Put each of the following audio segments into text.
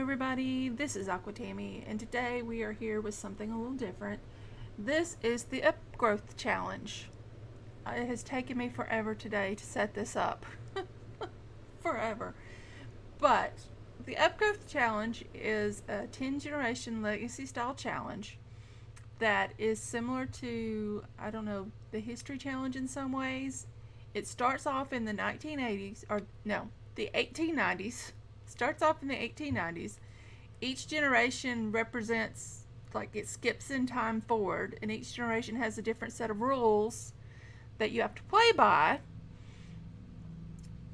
everybody, this is Tammy, and today we are here with something a little different. This is the Upgrowth Challenge. It has taken me forever today to set this up. Forever. But the Upgrowth Challenge is a 10 generation legacy style challenge that is similar to, the History Challenge in some ways. It starts off in the 1980s, the 1890s. Starts off in the 1890s. Each generation represents, it skips in time forward, and each generation has a different set of rules that you have to play by.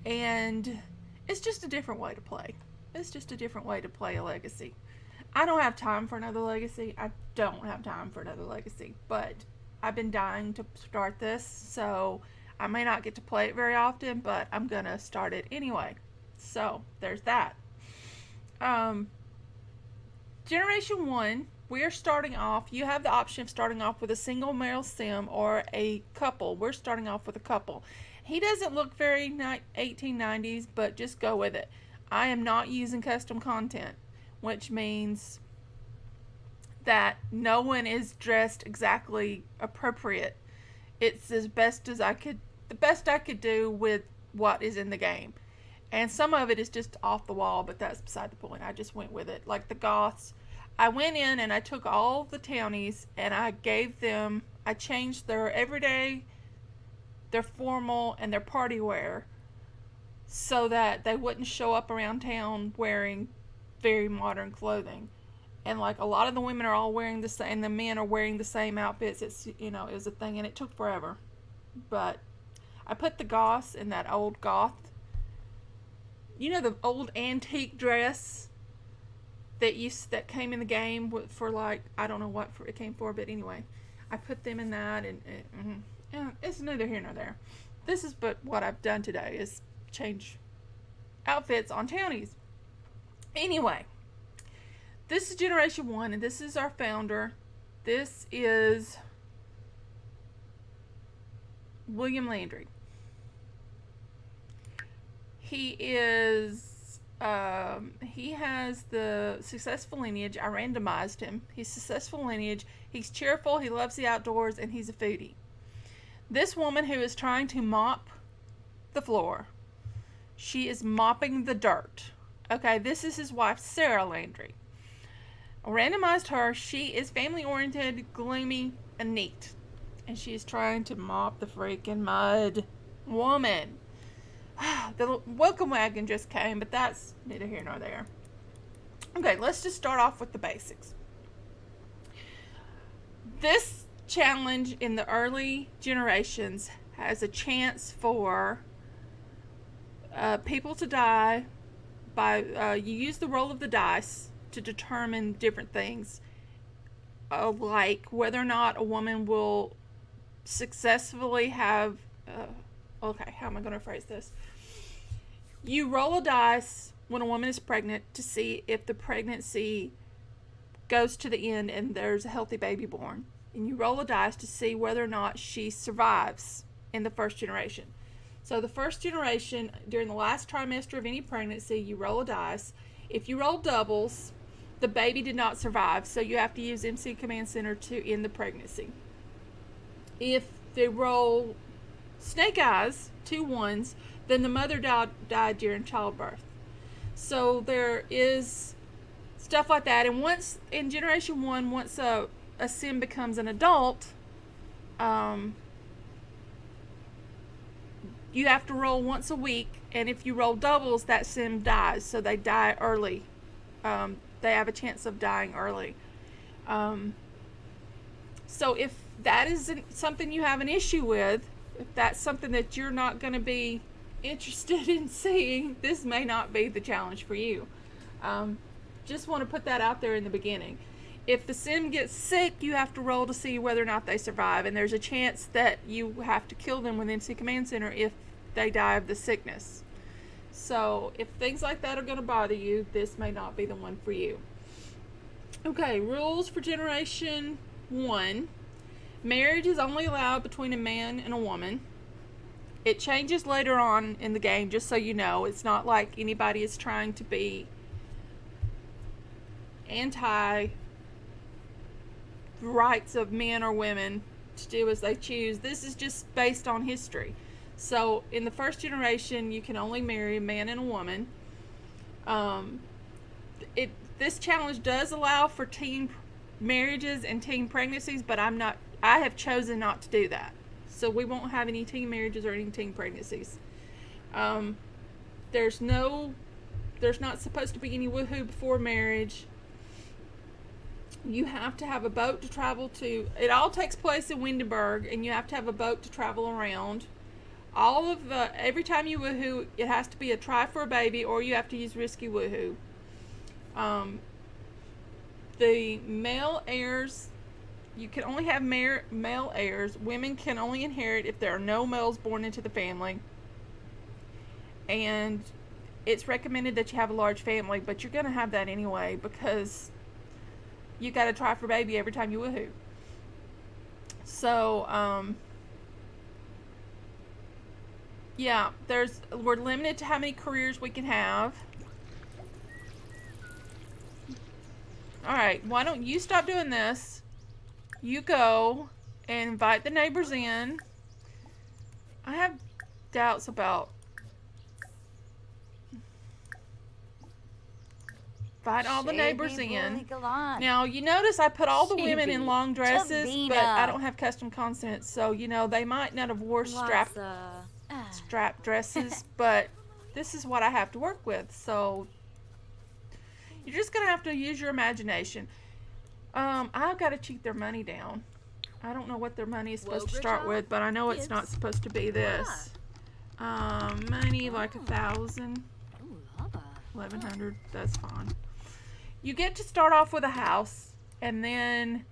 And it's just a different way to play. It's just a different way to play a legacy. I don't have time for another legacy. But I've been dying to start this, so I may not get to play it very often, but I'm gonna start it anyway. So there's that. Generation 1, we are starting off. You have the option of starting off with a single male sim or a couple. We're starting off with a couple. He doesn't look very 1890s, but just go with it. I am not using custom content, which means that no one is dressed exactly appropriate. It's the best I could do with what is in the game. And some of it is just off the wall, but that's beside the point. I just went with it. Like the Goths, I went in and I took all the townies and I changed their everyday, their formal, and their party wear so that they wouldn't show up around town wearing very modern clothing. And a lot of the women are all wearing the same, and the men are wearing the same outfits. It was a thing, and it took forever. But I put the Goths in that old goth, the old antique dress that came in the game for I don't know what it came for, but anyway, I put them in that, and it's neither here nor there. This is but what I've done today is change outfits on townies. Anyway, this is Generation 1, and this is our founder. This is William Landry. He has the successful lineage. I randomized him. He's successful lineage. He's cheerful. He loves the outdoors, and he's a foodie. This woman who is trying to mop the floor, she is mopping the dirt. Okay, this is his wife, Sarah Landry. I randomized her. She is family-oriented, gloomy, and neat. And she is trying to mop the freaking mud. Woman. The welcome wagon just came, but that's neither here nor there. Okay, let's just start off with the basics. This challenge in the early generations has a chance for people to die by you use the roll of the dice to determine different things, like whether or not a woman will successfully have okay, how am I going to phrase this? You roll a dice when a woman is pregnant to see if the pregnancy goes to the end and there's a healthy baby born. And you roll a dice to see whether or not she survives in the first generation. So the first generation, during the last trimester of any pregnancy, you roll a dice. If you roll doubles, the baby did not survive, so you have to use MC Command Center to end the pregnancy. If they roll snake eyes, 2 ones, then the mother died during childbirth. So there is stuff like that. And once in Generation 1, once a sim becomes an adult, you have to roll once a week, and if you roll doubles, that sim dies, so they die early. They have a chance of dying early. So if that is something you have an issue with, if that's something that you're not going to be interested in seeing, this may not be the challenge for you. Just want to put that out there in the beginning. If the sim gets sick, you have to roll to see whether or not they survive, and there's a chance that you have to kill them with MC Command Center if they die of the sickness. So if things like that are going to bother you, this may not be the one for you. Okay, rules for Generation 1. Marriage is only allowed between a man and a woman. It changes later on in the game, just so you know. It's not like anybody is trying to be anti rights of men or women to do as they choose. This is just based on history. So in the first generation, you can only marry a man and a woman. This challenge does allow for teen marriages and teen pregnancies, but I have chosen not to do that. So we won't have any teen marriages or any teen pregnancies. There's not supposed to be any woohoo before marriage. You have to have a boat to travel to. It all takes place in Windenburg, and you have to have a boat to travel around. Every time you woohoo, it has to be a try for a baby, or you have to use risky woohoo. The male heirs, you can only have male heirs. Women can only inherit if there are no males born into the family. And it's recommended that you have a large family, but you're going to have that anyway because you got to try for baby every time you woohoo. So, yeah, we're limited to how many careers we can have. Alright, why don't you stop doing this? You go and invite the neighbors in. I have doubts about... Invite all the neighbors in. Now, you notice I put all the women in long dresses, but I don't have custom consonants, so, they might not have wore strap dresses, but this is what I have to work with, so... You're just going to have to use your imagination. I've got to cheat their money down. I don't know what their money is supposed to start with, but I know it's not supposed to be this. Money like 1,000. 1,100. That's fine. You get to start off with a house, and then,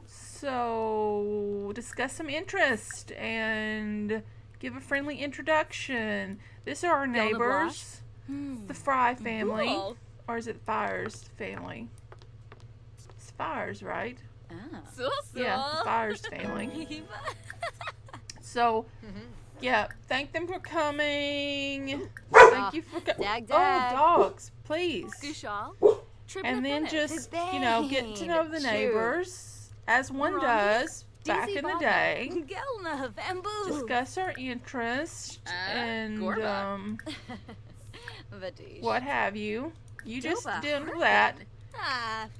so discuss some interest and give a friendly introduction. These are our neighbors, the Fry family, or is it Fires family? It's Fires, right? Yeah, the Fires family. So, yeah, thank them for coming. Thank you for coming. Oh, dogs, please. And then just, get to know the neighbors, as one does. Back in the day, discuss our interest and what have you. You just did that.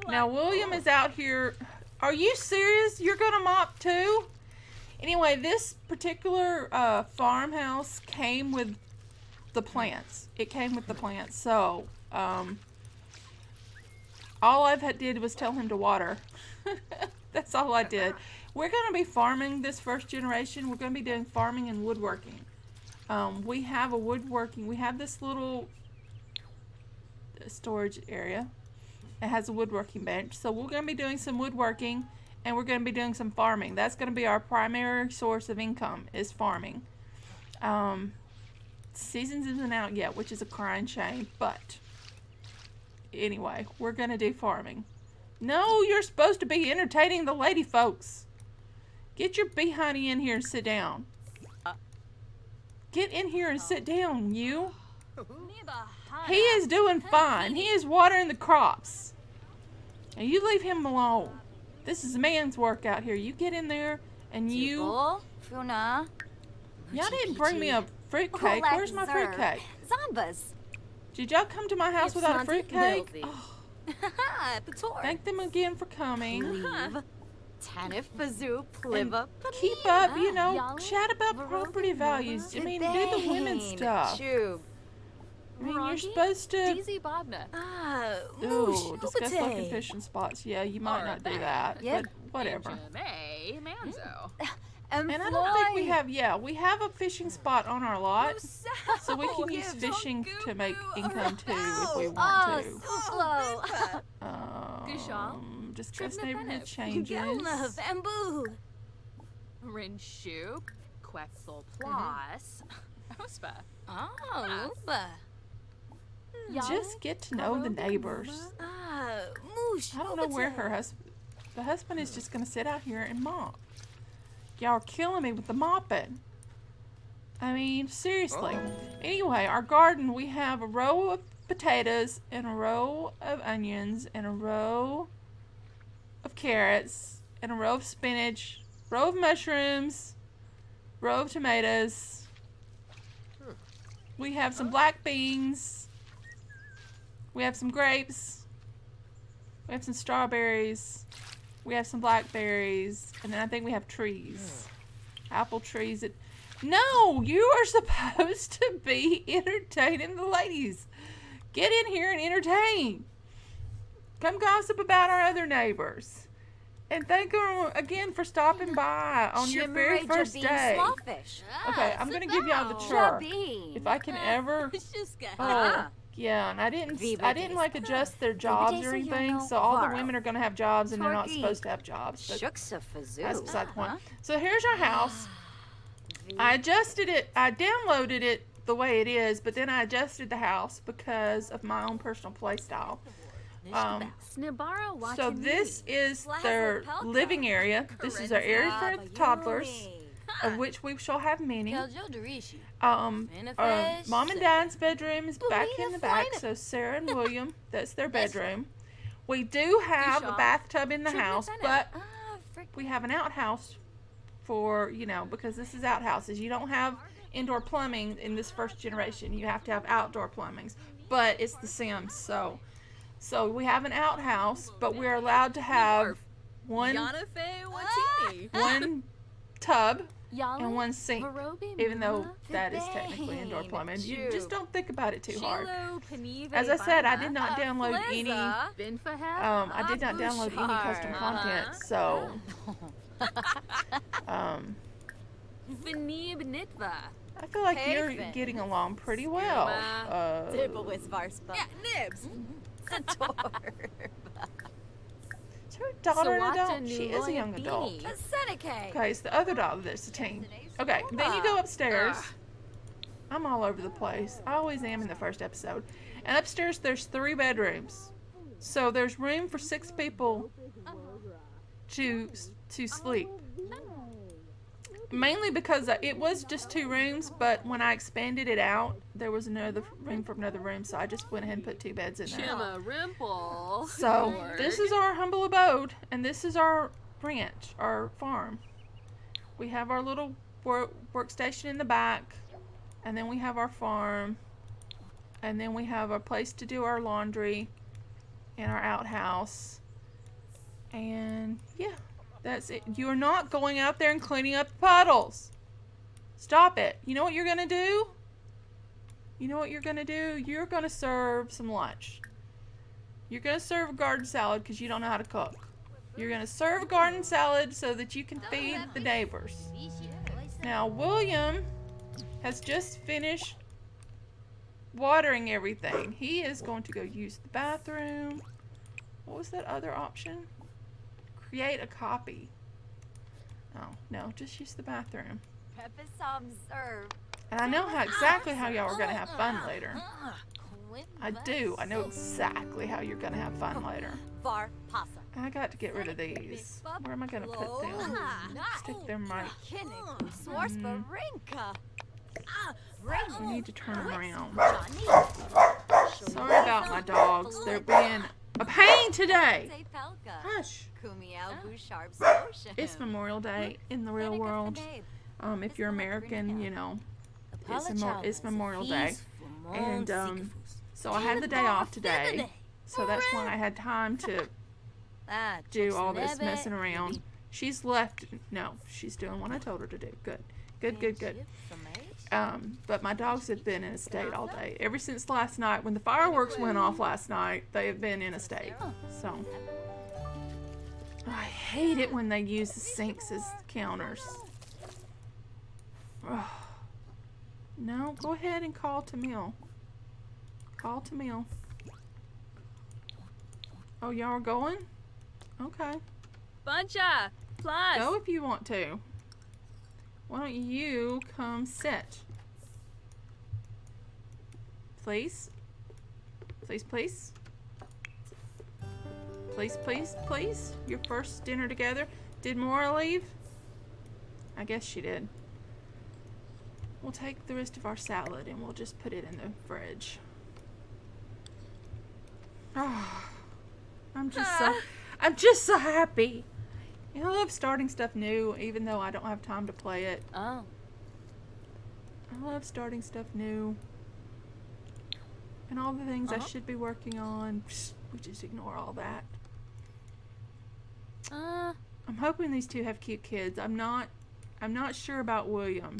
Now William is out here. Are you serious? You're gonna mop too? Anyway, this particular farmhouse came with the plants. It came with the plants. So all I did was tell him to water. That's all I did. We're going to be farming this first generation. We're going to be doing farming and woodworking. We have this little storage area. It has a woodworking bench. So we're going to be doing some woodworking, and we're going to be doing some farming. That's going to be our primary source of income, is farming. Seasons isn't out yet, which is a crying shame. But anyway, we're going to do farming. No, you're supposed to be entertaining the lady folks. Get your bee-honey in here and sit down. Get in here and sit down, you. He is doing fine. He is watering the crops. And you leave him alone. This is a man's work out here. You get in there and you... Y'all didn't bring me a fruitcake. Where's my fruitcake? Did y'all come to my house without a fruitcake? Oh. Thank them again for coming. Keep up, chat about property values. I mean, do the women's stuff. I mean, you're supposed to... Ooh, discuss local fishing spots. Yeah, you might not do that, but whatever. And I don't think we have a fishing spot on our lot, so we can use fishing to make income too if we want to. Discuss neighborhood changes. Just get to know the neighbors. I don't know where the husband is just going to sit out here and mop. Y'all are killing me with the mopping. I mean, seriously. Anyway, our garden, we have a row of potatoes and a row of onions and a row of carrots and a row of spinach, row of mushrooms, row of tomatoes. We have some black beans. We have some grapes. We have some strawberries. We have some blackberries. And then I think we have trees. Apple trees. No, you are supposed to be entertaining the ladies. Get in here and entertain. Come gossip about our other neighbors. And thank them again for stopping by on your very first day. Okay, I'm going to give y'all the chore. If I can ever... Oh, yeah, and I didn't like adjust their jobs or anything, so all the women are going to have jobs and they're not supposed to have jobs. But that's beside the point. So here's our house. I adjusted it. I downloaded it the way it is, but then I adjusted the house because of my own personal play style. So this is their living area. This is our area for the toddlers, of which we shall have many. Mom and Dad's bedroom is back in the back, so Sarah and William, that's their bedroom. We do have a bathtub in the house, but we have an outhouse for, because this is outhouses. You don't have indoor plumbing in this first generation. You have to have outdoor plumbings, but it's the Sims, so we have an outhouse, but we're allowed to have one tub and one sink, even though that is technically indoor plumbing. You just don't think about it too hard. As I said, I did not download any. I did not download any custom content, so. I feel like you're getting along pretty well. Is her daughter an adult? She is a young adult. Okay, it's the other daughter that's a teen. Okay, then you go upstairs. I'm all over the place. I always am in the first episode. And upstairs there's 3 bedrooms. So there's room for 6 people to sleep. Mainly because it was just 2 rooms, but when I expanded it out, there was another room for another room, so I just went ahead and put 2 beds in there. So this is our humble abode, and this is our ranch, our farm. We have our little workstation in the back, and then we have our farm, and then we have a place to do our laundry, and our outhouse, and yeah. That's it. You're not going out there and cleaning up the puddles. Stop it. You know what you're going to do? You know what you're going to do? You're going to serve some lunch. You're going to serve a garden salad because you don't know how to cook. You're going to serve a garden salad so that you can feed the neighbors. Now, William has just finished watering everything. He is going to go use the bathroom. What was that other option? Create a copy. Oh, no, just use the bathroom. And I know exactly how y'all are going to have fun later. I do. I know exactly how you're going to have fun later. I got to get rid of these. Where am I going to put them? Stick them right. We need to turn around. Sorry about my dogs. They're being a pain today. Hush. It's Memorial Day in the real world. If you're American, it's Memorial Day. And so I had the day off today. So that's why I had time to do all this messing around. She's left. No, she's doing what I told her to do. Good. But my dogs have been in a state all day. Ever since last night, when the fireworks went off last night, they have been in a state. So, I hate it when they use the sinks as counters. Ugh. No, go ahead and call Tamil. Call Tamil. Oh, y'all are going? Okay. Buncha! Plus! Go if you want to. Why don't you come sit? Please? Please? Please? Your first dinner together. Did Maura leave? I guess she did. We'll take the rest of our salad and we'll just put it in the fridge. Oh, I'm just so happy. I love starting stuff new, even though I don't have time to play it. Oh. I love starting stuff new. And all the things I should be working on, we just ignore all that. I'm hoping these two have cute kids. I'm not sure about William.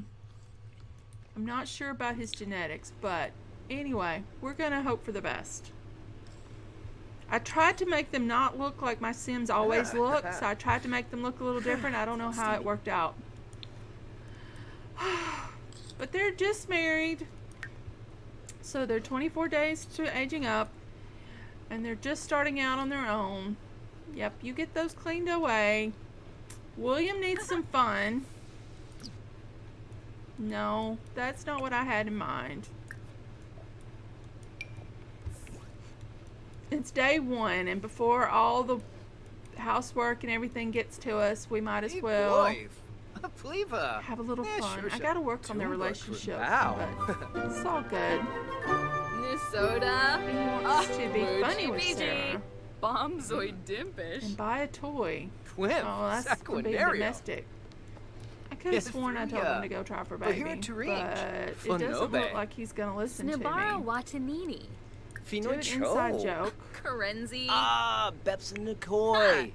I'm not sure about his genetics, but anyway, we're gonna hope for the best. I tried to make them not look like my Sims always look, so I tried to make them look a little different. I don't know how it worked out. But they're just married, so they're 24 days to aging up, and they're just starting out on their own. Yep, you get those cleaned away. William needs some fun. No, that's not what I had in mind. It's day one, and before all the housework and everything gets to us, we might as well have a little fun. I gotta work on their relationship, but it's all good. New soda. He wants to be funny with Mochi Sarah Bombzoid dimpish. and buy a toy. Quim, Oh, that's for being domestic. I could have sworn I told him to go try for baby, but it doesn't look like he's gonna listen to me. Snibara Watanini. Do an inside joke. Karenzi. Beps and Nikoi.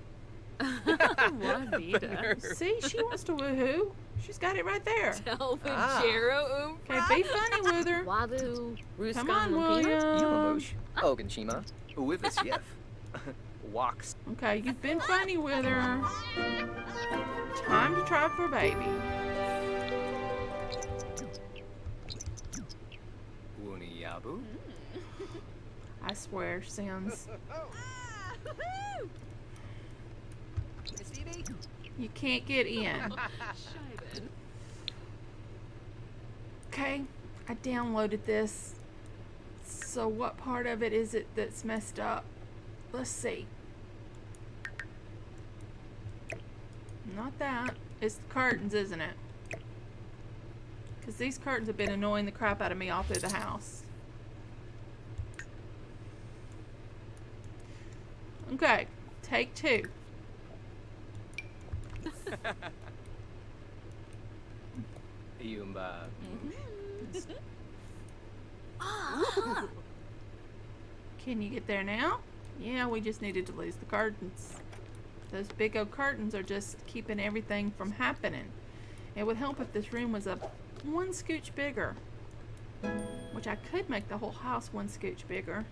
Juanita. See, she wants to woohoo. She's got it right there. Telvajero Okay, be funny with her. Wadu. Come on, William. Yamamosh. Oganshima. Uwivas Yef. Walks. Okay, you've been funny with her. Time to try for baby. Wuniyabu. I swear, Sims. You can't get in. Okay, I downloaded this. So what part of it is it that's messed up? Let's see. Not that. It's the curtains, isn't it? Because these curtains have been annoying the crap out of me all through the house. Okay, take two. Yumba. Can you get there now? Yeah, we just needed to lose the curtains. Those big old curtains are just keeping everything from happening. It would help if this room was one scooch bigger. Which I could make the whole house one scooch bigger.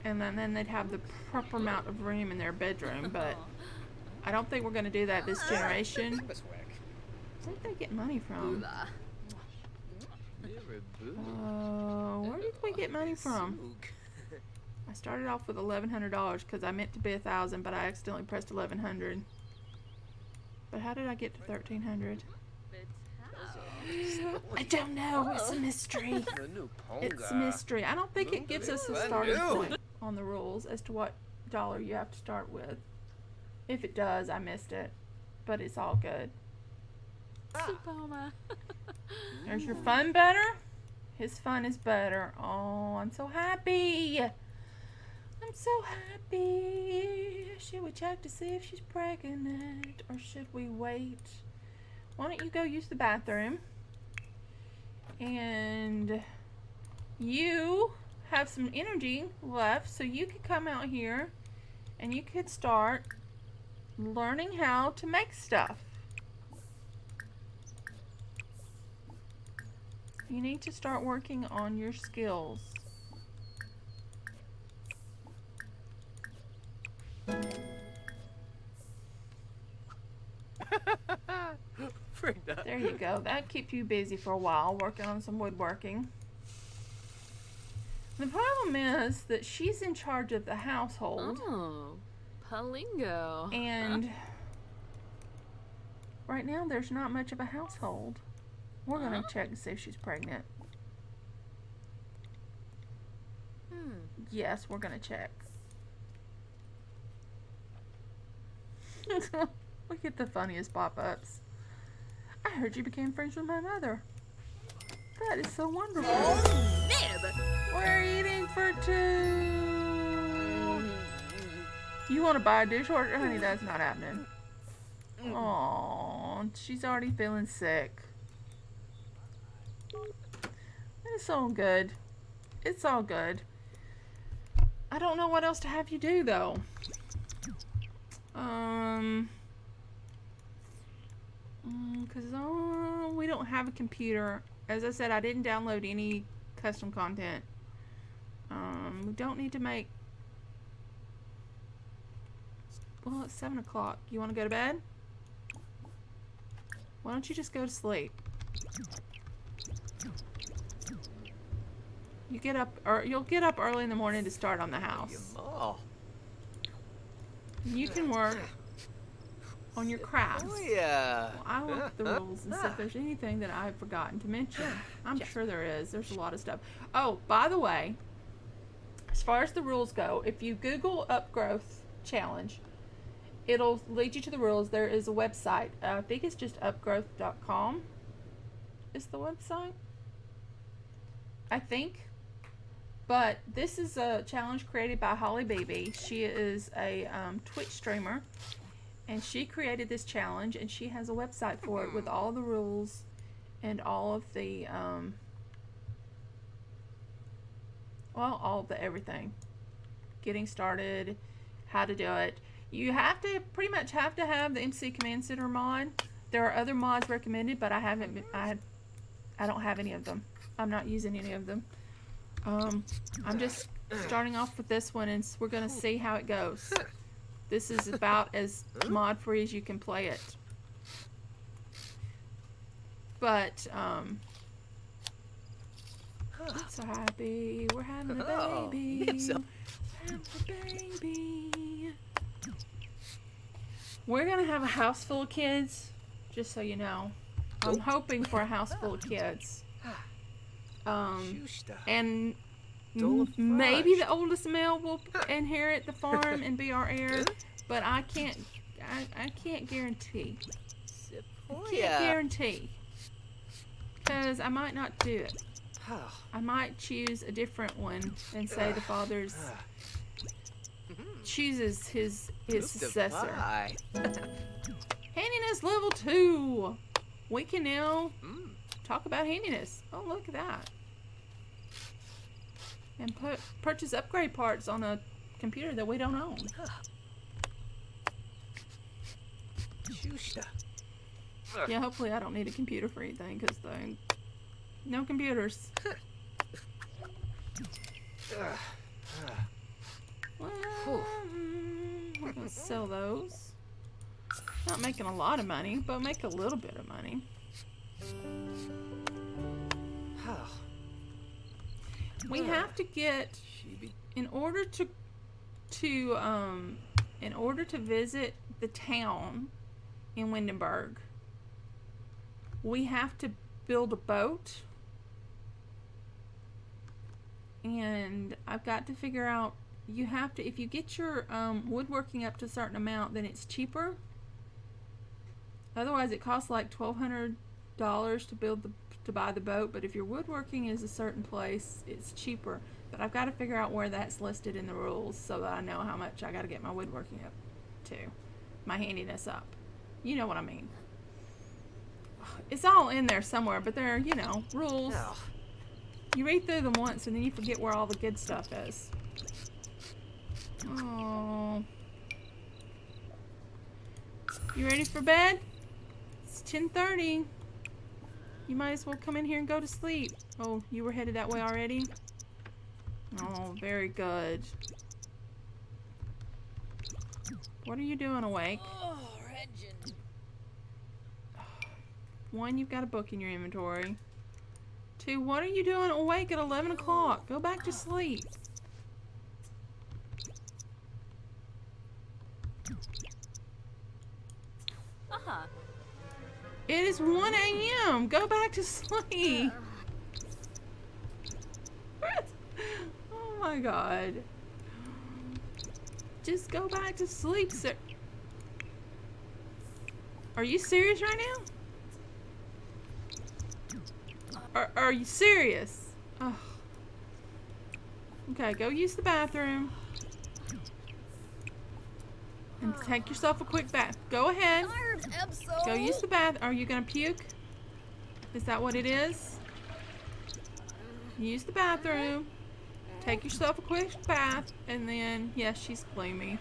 And then they'd have the proper amount of room in their bedroom, but I don't think we're going to do that this generation. Where did they get money from? Where did we get money from? I started off with $1,100 because I meant to be 1,000, but I accidentally pressed 1,100. But how did I get to 1,300? I don't know. It's a mystery. It's a mystery. I don't think it gives us a starting point on the rules as to what dollar you have to start with. If it does, I missed it. But it's all good. Supoma. There's your fun better. His fun is better. Oh, I'm so happy. I'm so happy. Should we check to see if she's pregnant? Or should we wait? Why don't you go use the bathroom? And you have some energy left, so you could come out here and you could start learning how to make stuff. You need to start working on your skills. There you go. That'll keep you busy for a while, working on some woodworking. The problem is that she's in charge of the household. Oh, Palingo. And right now there's not much of a household. We're going to check and see if she's pregnant. Yes, we're going to check. Look at the funniest pop-ups. I heard you became friends with my mother. That is so wonderful. Nib! We're eating for two. You want to buy a dishwasher? Honey, that's not happening. Aww, she's already feeling sick. It's all good. It's all good. I don't know what else to have you do, though. Because we don't have a computer. As I said, I didn't download any custom content. We don't need to make... Well, it's 7 o'clock. You want to go to bed? Why don't you just go to sleep? You get up, or you'll get up early in the morning to start on the house. Oh. You can work on your crafts. Oh, yeah. Well, I look at the rules and see if there's anything that I've forgotten to mention. I'm sure there is. There's a lot of stuff. Oh, by the way, as far as the rules go, if you Google Upgrowth Challenge, it'll lead you to the rules. There is a website. I think it's just upgrowth.com is the website. I think. But this is a challenge created by Holly Baby. She is a Twitch streamer. And she created this challenge. And she has a website for it with all the rules. And all of the, well, all of the everything. Getting started. How to do it. You have to, pretty much have to have the MC Command Center mod. There are other mods recommended. But I haven't been, I don't have any of them. I'm not using any of them. I'm just starting off with this one, and we're going to see how it goes. This is about as mod-free as you can play it. But, I'm so happy. We're having a baby. Having a baby. We're going to have a house full of kids, just so you know. I'm hoping for a house full of kids. And maybe the oldest male will inherit the farm and be our heir, but I can't guarantee. I can't guarantee, because I might not do it. I might choose a different one and say the father's chooses his successor. Handiness level 2. We can now talk about handiness. Oh, look at that. And purchase upgrade parts on a computer that we don't own. Yeah, hopefully I don't need a computer for anything, because no computers. Well, we're going to sell those. Not making a lot of money, but make a little bit of money. We have to get, in order to visit the town in Windenburg, we have to build a boat, and I've got to figure out, you have to, if you get your woodworking up to a certain amount, then it's cheaper. Otherwise it costs like $1,200 to buy the boat, but if your woodworking is a certain place, it's cheaper. But I've got to figure out where that's listed in the rules so that I know how much I got to get my woodworking up to, my handiness up. You know what I mean. It's all in there somewhere, but there are, you know, rules. You read through them once and then you forget where all the good stuff is. Oh. You ready for bed? It's 10:30. You might as well come in here and go to sleep. Oh, you were headed that way already? Oh, very good. What are you doing awake? Oh, Regin. 1, you've got a book in your inventory. 2, what are you doing awake at 11 o'clock? Go back to sleep. It is 1 a.m. Go back to sleep. Oh my god. Just go back to sleep, sir. Are you serious right now? Are you serious? Oh. Okay, go use the bathroom. And take yourself a quick bath. Go ahead. Tired, Epso. Go use the bath. Are you gonna puke? Is that what it is? Use the bathroom. Take yourself a quick bath. And then, yes, she's gloomy.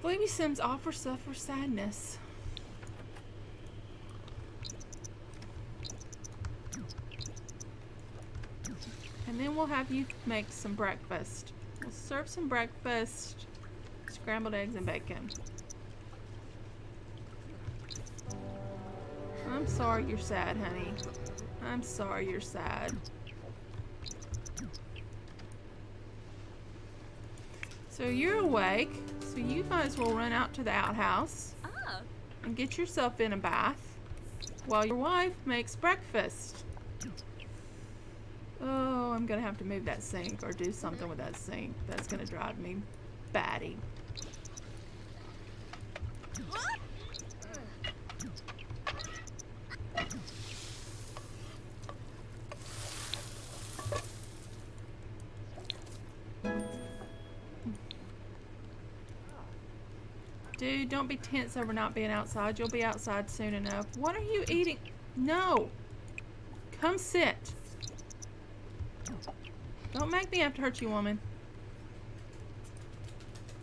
Gloomy Sims often suffer sadness. And then we'll have you make some breakfast. We'll serve some breakfast. Scrambled eggs and bacon. I'm sorry you're sad, honey. I'm sorry you're sad. So you're awake, so you might as well run out to the outhouse Ah. and get yourself in a bath while your wife makes breakfast. Oh, I'm gonna have to move that sink or do something with that sink. That's gonna drive me batty. Dude, don't be tense over not being outside. You'll be outside soon enough. What are you eating? No. Come sit. Don't make me have to hurt you, woman.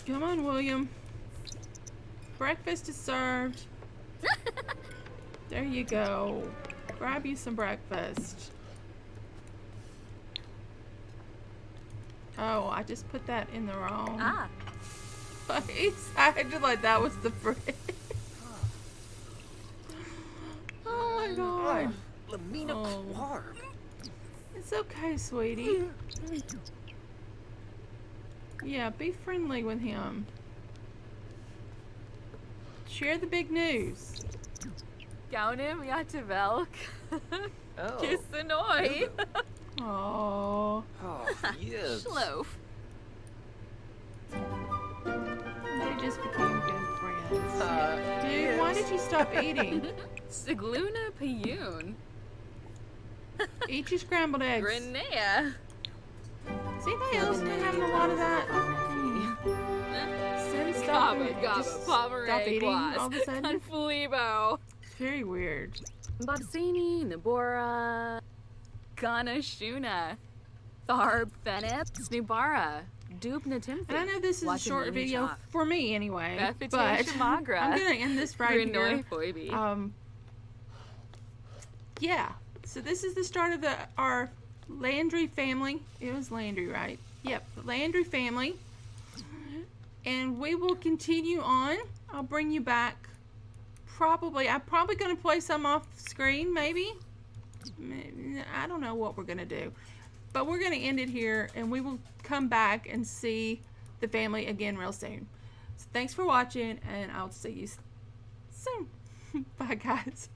Come on, William. Breakfast is served. There you go. Grab you some breakfast. Oh, I just put that in the wrong place. I acted like that was the fridge. Oh my god. Lamina Clark. It's okay, sweetie. Yeah, be friendly with him. Share the big news. Gaunim Yatavelk. Oh. Kisanoy. Oh, Oh, yes. Schlof. they just became good friends. Dude, why did you stop eating? Sigluna Payun. Eat your scrambled eggs. Grenea. See, anybody else been having a lot of that? Sim, stop, Gaba Gaba stop eating all of a sudden. Conflibo. It's very weird. Babsini, Nabora. Ganashuna. Tharb Fenip. Snubara. Dubna Timothy. And I know this is a short video for me anyway, but Magra. I'm gonna end this right here. Grinoy Foiby. Yeah. So this is the start of our Landry family. It was Landry, right? Yep, the Landry family. And we will continue on. I'll bring you back. I'm probably gonna play some off screen, maybe. I don't know what we're gonna do. But we're gonna end it here, and we will come back and see the family again real soon. So thanks for watching, and I'll see you soon. Bye, guys.